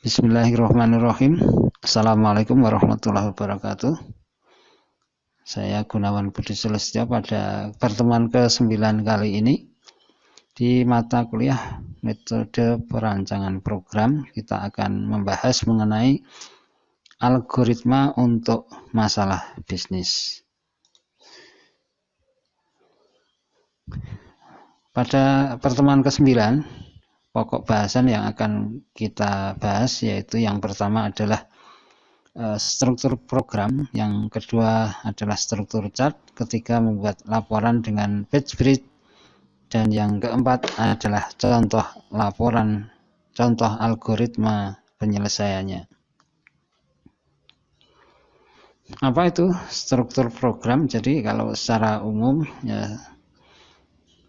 Bismillahirrahmanirrahim. Assalamualaikum warahmatullahi wabarakatuh. Saya Gunawan Budi Sulistyo pada pertemuan ke-9 kali ini di mata kuliah metode perancangan program kita akan membahas mengenai algoritma untuk masalah bisnis. Pada pertemuan ke-9 pokok bahasan yang akan kita bahas yaitu yang pertama adalah struktur program, yang kedua adalah struktur chart, ketiga membuat laporan dengan page break, dan yang keempat adalah contoh laporan, contoh algoritma penyelesaiannya. Apa itu struktur program? Jadi kalau secara umum ya,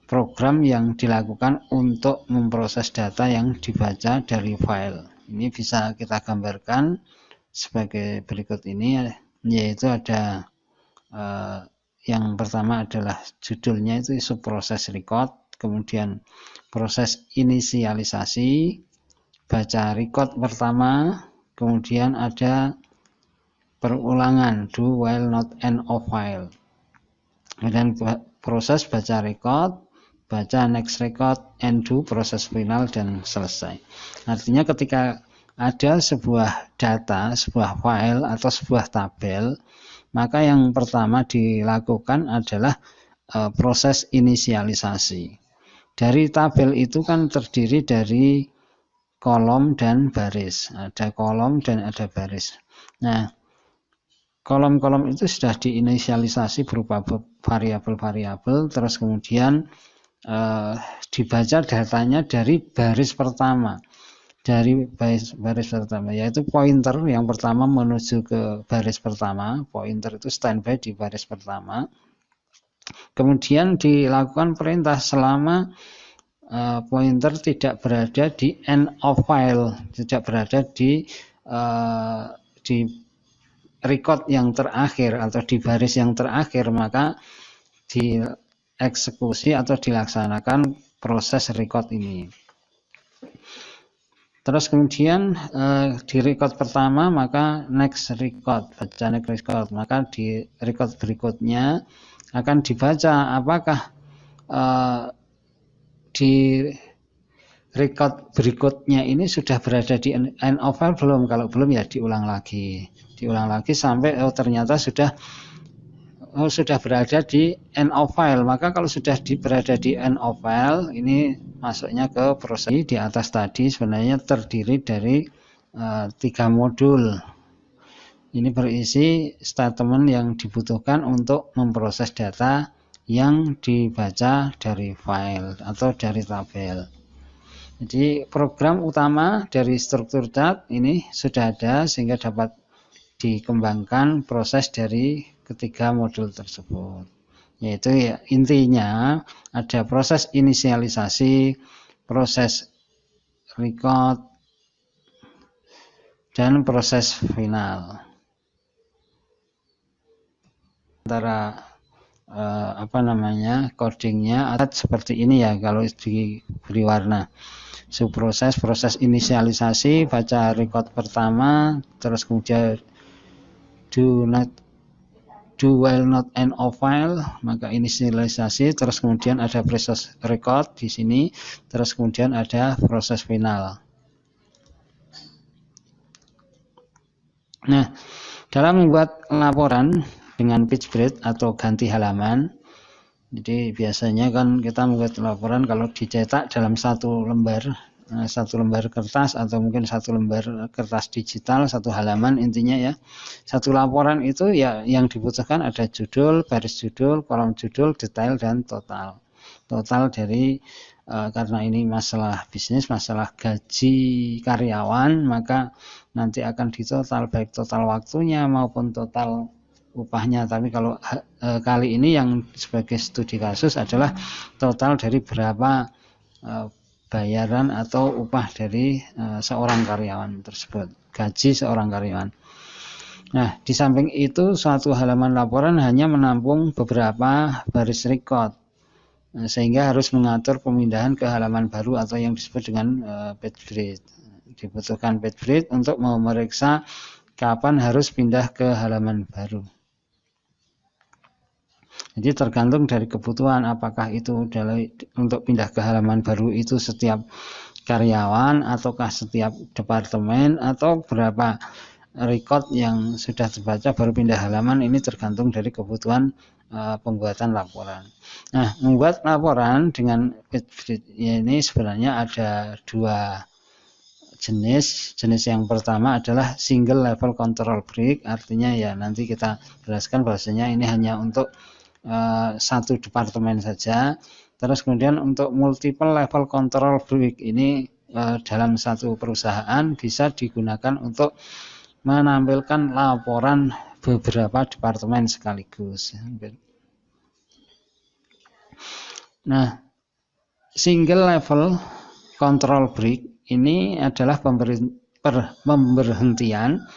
program yang dilakukan untuk memproses data yang dibaca dari file. Ini bisa kita gambarkan sebagai berikut ini, yaitu ada yang pertama adalah judulnya itu isu proses record, kemudian proses inisialisasi, baca record pertama, kemudian ada perulangan do while not end of file, kemudian proses baca record, baca next record, undo, proses final, dan selesai. Artinya ketika ada sebuah data, sebuah file atau sebuah tabel, maka yang pertama dilakukan adalah proses inisialisasi. Dari tabel itu kan terdiri dari kolom dan baris. Ada kolom dan ada baris. Nah, kolom-kolom itu sudah diinisialisasi berupa variabel-variabel, terus kemudian dibaca datanya dari baris pertama, yaitu pointer yang pertama menuju ke baris pertama. Pointer itu standby di baris pertama, kemudian dilakukan perintah selama pointer tidak berada di end of file, tidak berada di record yang terakhir atau di baris yang terakhir, maka dieksekusi atau dilaksanakan proses record ini. Terus kemudian di record pertama maka next record, baca next record, maka di record berikutnya akan dibaca apakah di record berikutnya ini sudah berada di end of file belum. Kalau belum ya diulang lagi sampai ternyata sudah berada di end of file. Maka kalau sudah berada di end of file, ini masuknya ke proses di atas tadi sebenarnya terdiri dari 3 modul. Ini berisi statement yang dibutuhkan untuk memproses data yang dibaca dari file atau dari tabel. Jadi program utama dari struktur chart ini sudah ada sehingga dapat dikembangkan proses dari ketiga modul tersebut, yaitu ya, intinya ada proses inisialisasi, proses record, dan proses final. Antara codingnya seperti ini ya kalau diberi warna. Proses inisialisasi, baca record pertama, terus kemudian do while not end of file, maka inisialisasi, terus kemudian ada proses record di sini, terus kemudian ada proses final. Nah, dalam membuat laporan dengan page break atau ganti halaman, jadi biasanya kan kita membuat laporan kalau dicetak dalam satu lembar kertas atau mungkin satu lembar kertas digital, satu halaman, intinya ya satu laporan itu ya yang dibutuhkan ada judul, baris judul, kolom judul, detail, dan total dari karena ini masalah bisnis, masalah gaji karyawan, maka nanti akan ditotal baik total waktunya maupun total upahnya. Tapi kalau kali ini yang sebagai studi kasus adalah total dari berapa bayaran atau upah dari seorang karyawan tersebut, gaji seorang karyawan. Nah, di samping itu suatu halaman laporan hanya menampung beberapa baris record, sehingga harus mengatur pemindahan ke halaman baru atau yang disebut dengan page break. dibutuhkan page break untuk memeriksa kapan harus pindah ke halaman baru. Jadi tergantung dari kebutuhan, apakah itu untuk pindah ke halaman baru itu setiap karyawan ataukah setiap departemen atau berapa record yang sudah terbaca baru pindah halaman. Ini tergantung dari kebutuhan pembuatan laporan. Nah, membuat laporan dengan page break ini sebenarnya ada dua jenis. Jenis yang pertama adalah single level control break, artinya ya nanti kita jelaskan bahwasanya ini hanya untuk satu departemen saja. Terus kemudian untuk multiple level control break ini dalam satu perusahaan bisa digunakan untuk menampilkan laporan beberapa departemen sekaligus. Nah, single level control break ini adalah pemberhentian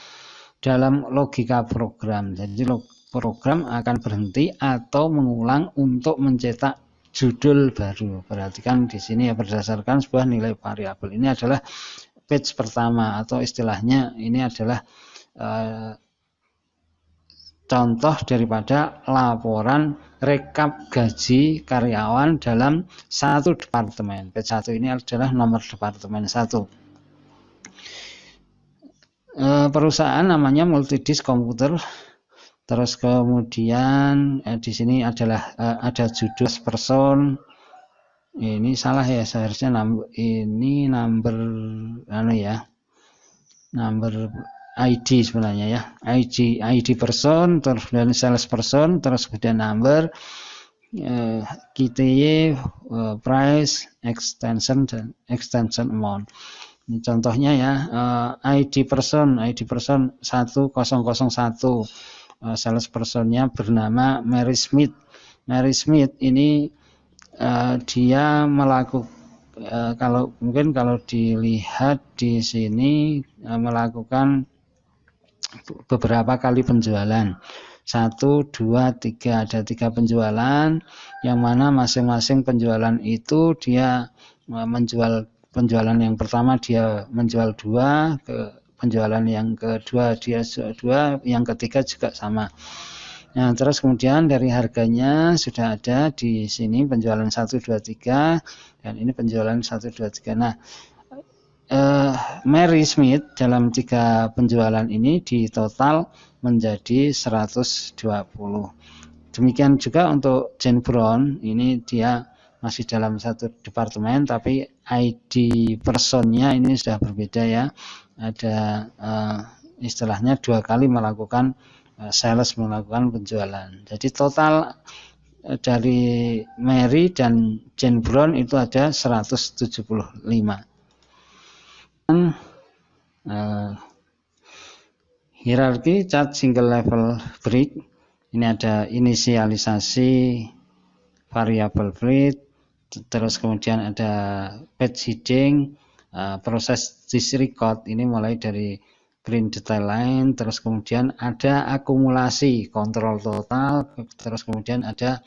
dalam logika program. Jadi program akan berhenti atau mengulang untuk mencetak judul baru. Perhatikan di sini ya, berdasarkan sebuah nilai variabel. Ini adalah page pertama atau istilahnya ini adalah contoh daripada laporan rekap gaji karyawan dalam satu departemen. Page 1 ini adalah nomor departemen 1. Perusahaan namanya Multidisk Komputer. Terus kemudian di sini adalah ada judul person. Ini salah ya, seharusnya ini number number ID sebenarnya ya. ID person, terus dan sales person, terus kemudian number, KTY, price, extension dan extension amount. Ini contohnya ya, ID person 1001. Sales personnya bernama Mary Smith. Mary Smith ini dia melakukan kalau dilihat di sini melakukan beberapa kali penjualan. 1, 2, 3, ada 3 penjualan, yang mana masing-masing penjualan itu dia menjual. Penjualan yang pertama dia menjual 2, penjualan yang kedua dia 2, yang ketiga juga sama. Nah, terus kemudian dari harganya sudah ada di sini penjualan 1, 2, 3 dan ini penjualan 1, 2, 3. Nah, Mary Smith dalam 3 penjualan ini di total menjadi 120. Demikian juga untuk Jane Brown, ini dia masih dalam satu departemen tapi ID personnya ini sudah berbeda ya. Ada istilahnya 2 kali melakukan sales, melakukan penjualan. Jadi total dari Mary dan Jane Brown itu ada 175. Hierarki chart single level break. Ini ada inisialisasi variabel break, terus kemudian ada page heading, proses disregard ini mulai dari print detail line, terus kemudian ada akumulasi kontrol total, terus kemudian ada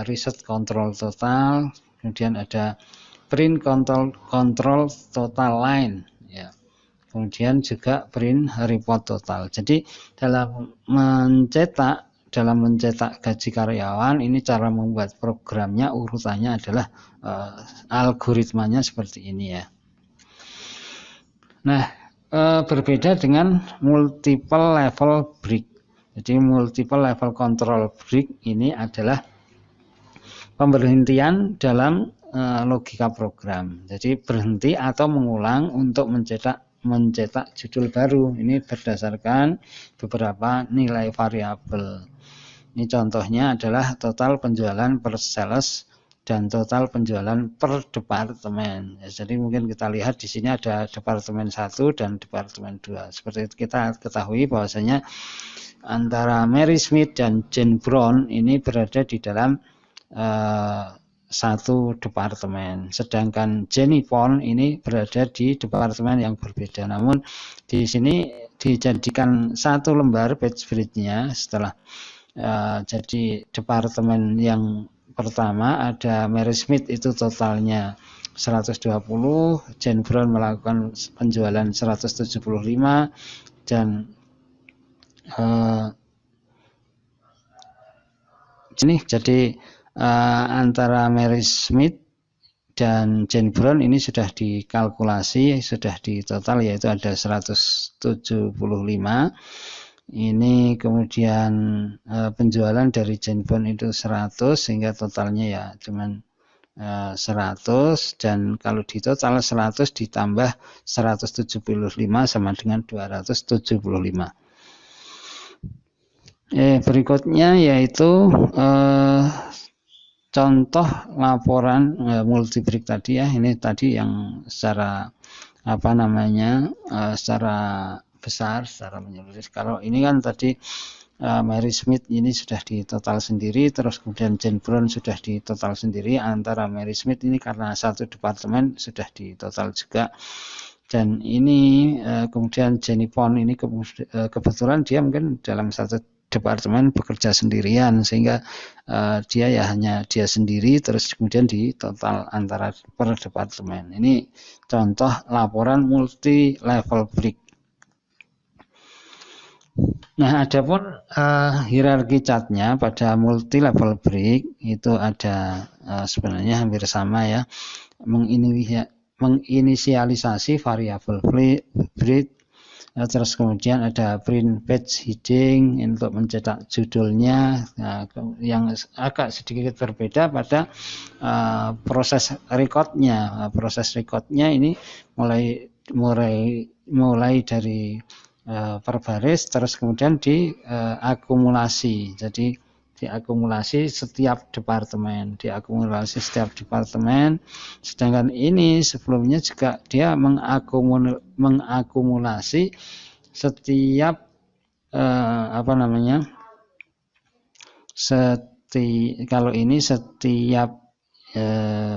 reset control total, kemudian ada print control total line ya. Kemudian juga print report total. Jadi dalam mencetak gaji karyawan ini cara membuat programnya urutannya adalah algoritmanya seperti ini ya. Nah, berbeda dengan multiple level break. Jadi multiple level control break ini adalah pemberhentian dalam logika program. Jadi berhenti atau mengulang untuk mencetak judul baru. Ini berdasarkan beberapa nilai variabel. Ini contohnya adalah total penjualan per sales dan total penjualan per departemen. Ya, jadi mungkin kita lihat di sini ada departemen 1 dan departemen 2. Seperti kita ketahui bahwasanya antara Mary Smith dan Jane Brown ini berada di dalam satu departemen, sedangkan Jenny Pond ini berada di departemen yang berbeda. Namun di sini dijadikan satu lembar page break-nya setelah jadi departemen yang pertama ada Mary Smith itu totalnya 120, Jane Brown melakukan penjualan 175, dan ini jadi antara Mary Smith dan Jane Brown ini sudah dikalkulasi, sudah ditotal, yaitu ada 175. Ini kemudian penjualan dari Jane Brown itu 100, sehingga totalnya ya cuman 100, dan kalau ditotal 100 ditambah 175 sama dengan 275. Berikutnya yaitu contoh laporan multibreak tadi ya. Ini tadi yang secara secara besar, secara menyeluruh. Kalau ini kan tadi Mary Smith ini sudah ditotal sendiri, terus kemudian Jane Brown sudah ditotal sendiri. Antara Mary Smith ini karena satu departemen sudah ditotal juga. Dan ini kemudian Jenny Pond ini kebetulan dia mungkin dalam satu departemen bekerja sendirian, sehingga dia ya hanya dia sendiri, terus kemudian di total antara per departemen. Ini contoh laporan multi level break. Nah, adapun hierarki chartnya pada multi level break itu ada sebenarnya hampir sama ya, menginisialisasi variabel break. Terus kemudian ada print page heading untuk mencetak judulnya. Nah, yang agak sedikit berbeda pada proses recordnya. Proses recordnya ini mulai dari per baris, terus kemudian diakumulasi. Jadi diakumulasi setiap departemen, sedangkan ini sebelumnya juga dia mengakumulasi setiap kalau ini setiap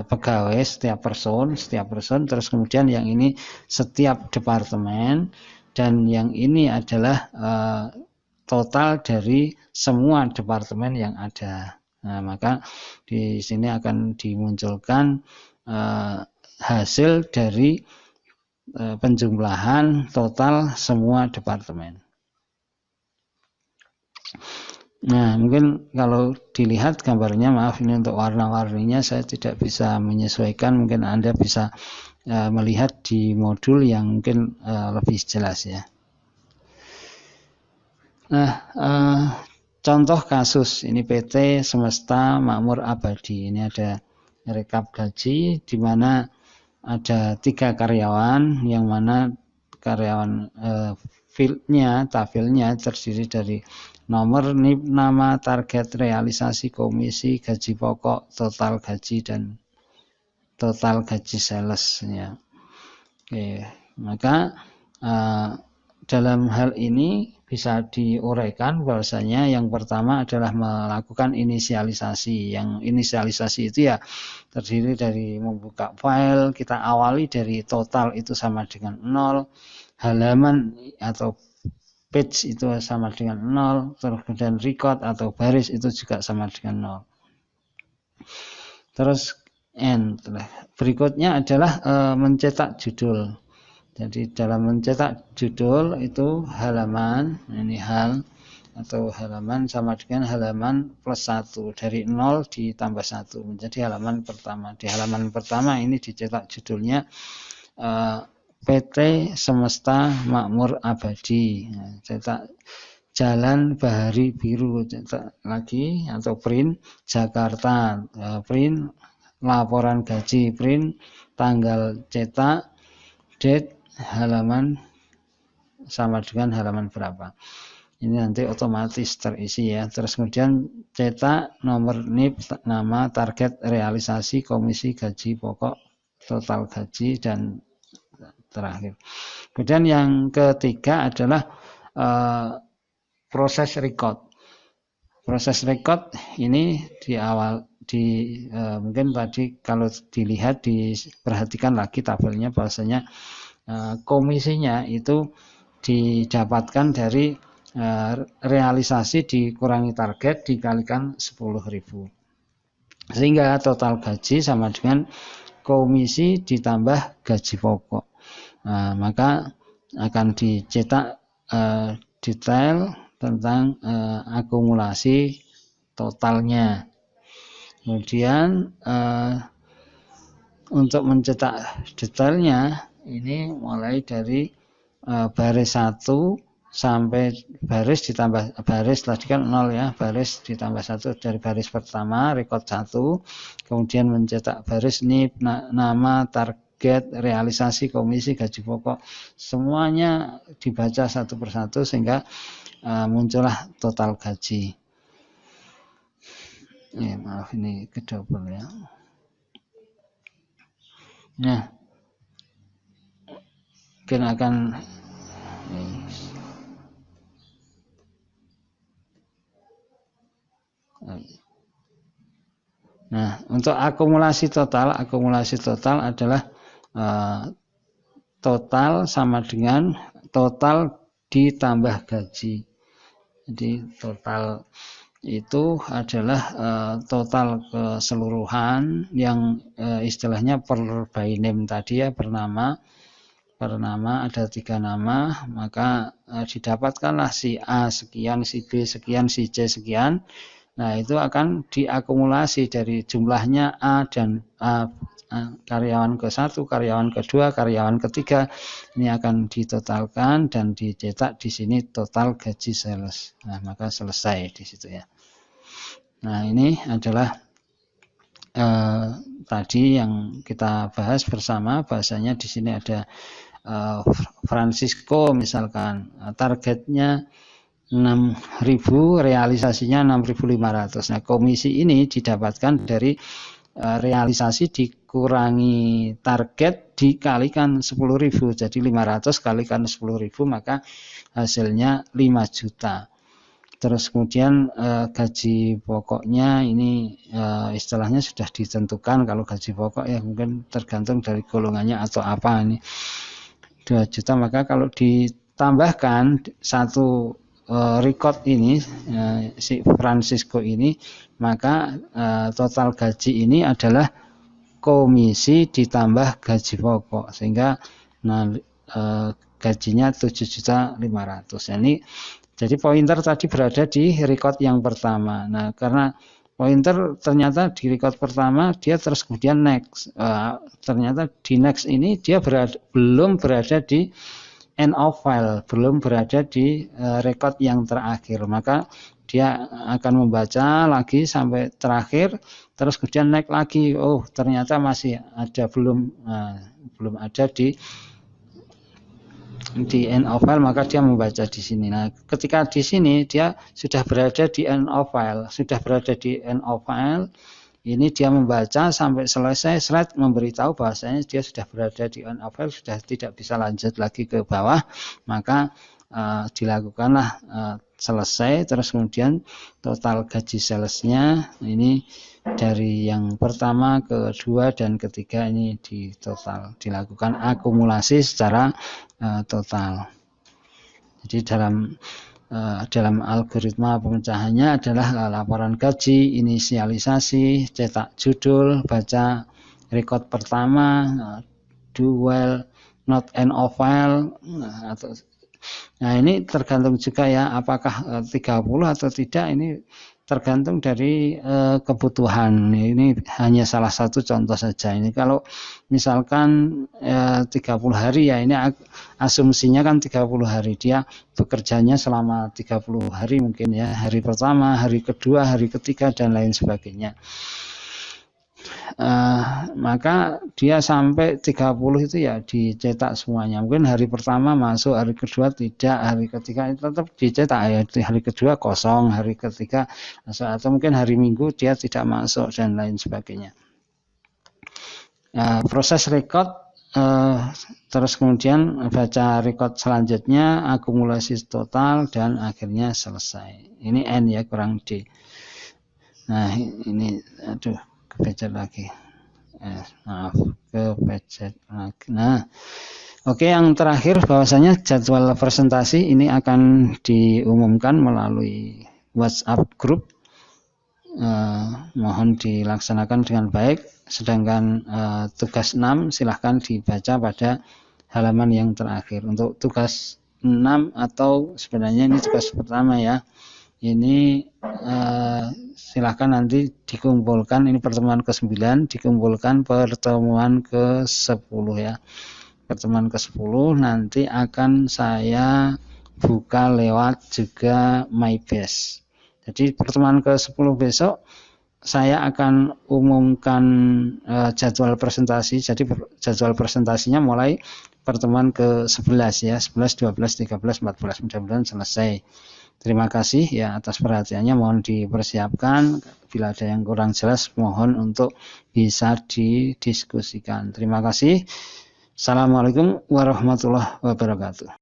pegawai, setiap person, terus kemudian yang ini setiap departemen, dan yang ini adalah total dari semua departemen yang ada. Nah, maka di sini akan dimunculkan hasil dari penjumlahan total semua departemen. Nah, mungkin kalau dilihat gambarnya, maaf ini untuk warna-warninya saya tidak bisa menyesuaikan, mungkin Anda bisa melihat di modul yang mungkin lebih jelas ya. Nah, contoh kasus ini PT Semesta Makmur Abadi. Ini ada rekap gaji di mana ada 3 karyawan, yang mana karyawan tabelnya terdiri dari nomor NIP, nama, target realisasi komisi, gaji pokok, total gaji, dan total gaji sales ya. Oke, maka dalam hal ini bisa diuraikan bahwasanya yang pertama adalah melakukan inisialisasi. Yang inisialisasi itu ya terdiri dari membuka file, kita awali dari total itu sama dengan 0, halaman atau page itu sama dengan 0, terus kemudian record atau baris itu juga sama dengan 0. Terus berikutnya adalah mencetak judul. Jadi dalam mencetak judul itu halaman, ini hal atau halaman sama dengan halaman plus 1, dari 0 ditambah 1 menjadi halaman pertama. Di halaman pertama ini dicetak judulnya PT Semesta Makmur Abadi. Nah, cetak Jalan Bahari Biru, cetak lagi, atau print Jakarta, print laporan gaji, print tanggal cetak, date, halaman sama dengan halaman berapa. Ini nanti otomatis terisi ya. Terus kemudian cetak nomor NIP, nama, target realisasi komisi, gaji pokok, total gaji, dan terakhir. Kemudian yang ketiga adalah proses record. Proses record ini di awal mungkin tadi kalau dilihat, diperhatikan lagi tabelnya, bahwasanya komisinya itu didapatkan dari realisasi dikurangi target dikalikan 10.000, sehingga total gaji sama dengan komisi ditambah gaji pokok. Nah, maka akan dicetak detail tentang akumulasi totalnya. Kemudian untuk mencetak detailnya ini mulai dari baris 1 sampai baris ditambah baris tadi kan 0 ya, baris ditambah 1 dari baris pertama record 1, kemudian mencetak baris ini nama, target, realisasi, komisi, gaji pokok, semuanya dibaca satu persatu sehingga muncullah total gaji. Maaf ini kedouble ya. Nah, mungkin akan nah, untuk akumulasi total adalah total sama dengan total ditambah gaji. Jadi total itu adalah total keseluruhan yang istilahnya per by name tadi ya, per nama ada 3 nama, maka didapatkanlah si A sekian, si B sekian, si C sekian. Nah itu akan diakumulasi dari jumlahnya A dan A, karyawan ke-1, karyawan ke-2, karyawan ke-3, ini akan ditotalkan dan dicetak di sini total gaji sales. Nah maka selesai di situ ya. Nah ini adalah tadi yang kita bahas bersama, bahasanya di sini ada Francisco misalkan targetnya 6.000, realisasinya 6.500. Nah komisi ini didapatkan dari realisasi dikurangi target dikalikan 10.000, jadi 500 kalikan 10.000 maka hasilnya 5 juta. Terus kemudian gaji pokoknya ini istilahnya sudah ditentukan, kalau gaji pokok ya mungkin tergantung dari golongannya atau apa, ini 2 juta, maka kalau ditambahkan satu record ini si Francisco ini, maka total gaji ini adalah komisi ditambah gaji pokok, sehingga gajinya 7.500.000. Ini jadi pointer tadi berada di record yang pertama. Nah, karena pointer ternyata di record pertama dia terus kemudian next. Ternyata di next ini dia belum berada di end of file, belum berada di record yang terakhir. Maka dia akan membaca lagi sampai terakhir, terus kemudian naik lagi. Oh, ternyata masih ada belum ada di end of file, maka dia membaca di sini. Nah, ketika di sini dia sudah berada di end of file, ini dia membaca sampai selesai, slide memberitahu bahwasanya dia sudah berada di end of file, sudah tidak bisa lanjut lagi ke bawah, maka dilakukanlah selesai, terus kemudian total gaji salesnya ini dari yang pertama, kedua, dan ketiga ini di total, dilakukan akumulasi secara total. Jadi dalam algoritma pemecahannya adalah laporan gaji, inisialisasi, cetak judul, baca record pertama, do well, not end of file, nah ini tergantung juga ya, apakah 30 atau tidak, ini tergantung dari kebutuhan. Ini hanya salah satu contoh saja. Ini kalau misalkan 30 hari ya, ini asumsinya kan 30 hari, dia bekerjanya selama 30 hari mungkin ya, hari pertama, hari kedua, hari ketiga, dan lain sebagainya. Maka dia sampai 30 itu ya dicetak semuanya. Mungkin hari pertama masuk, hari kedua tidak, hari ketiga tetap dicetak ya, hari kedua kosong, hari ketiga masuk, atau mungkin hari Minggu dia tidak masuk dan lain sebagainya. Proses record, terus kemudian baca record selanjutnya, akumulasi total, dan akhirnya selesai. Ini N ya, kurang D. Nah ini aduh, kepecet lagi, kepecet lagi. Nah, oke, yang terakhir bahwasanya jadwal presentasi ini akan diumumkan melalui WhatsApp group. Mohon dilaksanakan dengan baik. sedangkan tugas 6 silahkan dibaca pada halaman yang terakhir. Untuk tugas 6 atau sebenarnya ini tugas pertama ya, ini silahkan nanti dikumpulkan, ini pertemuan ke-9 dikumpulkan pertemuan ke-10 ya. Pertemuan ke-10 nanti akan saya buka lewat juga MyBase. Jadi pertemuan ke-10 besok saya akan umumkan jadwal presentasi. Jadi jadwal presentasinya mulai pertemuan ke-11 ya, 11, 12, 13, 14, mudah-mudahan selesai. Terima kasih ya atas perhatiannya, mohon dipersiapkan. Bila ada yang kurang jelas mohon untuk bisa didiskusikan. Terima kasih. Assalamualaikum warahmatullahi wabarakatuh.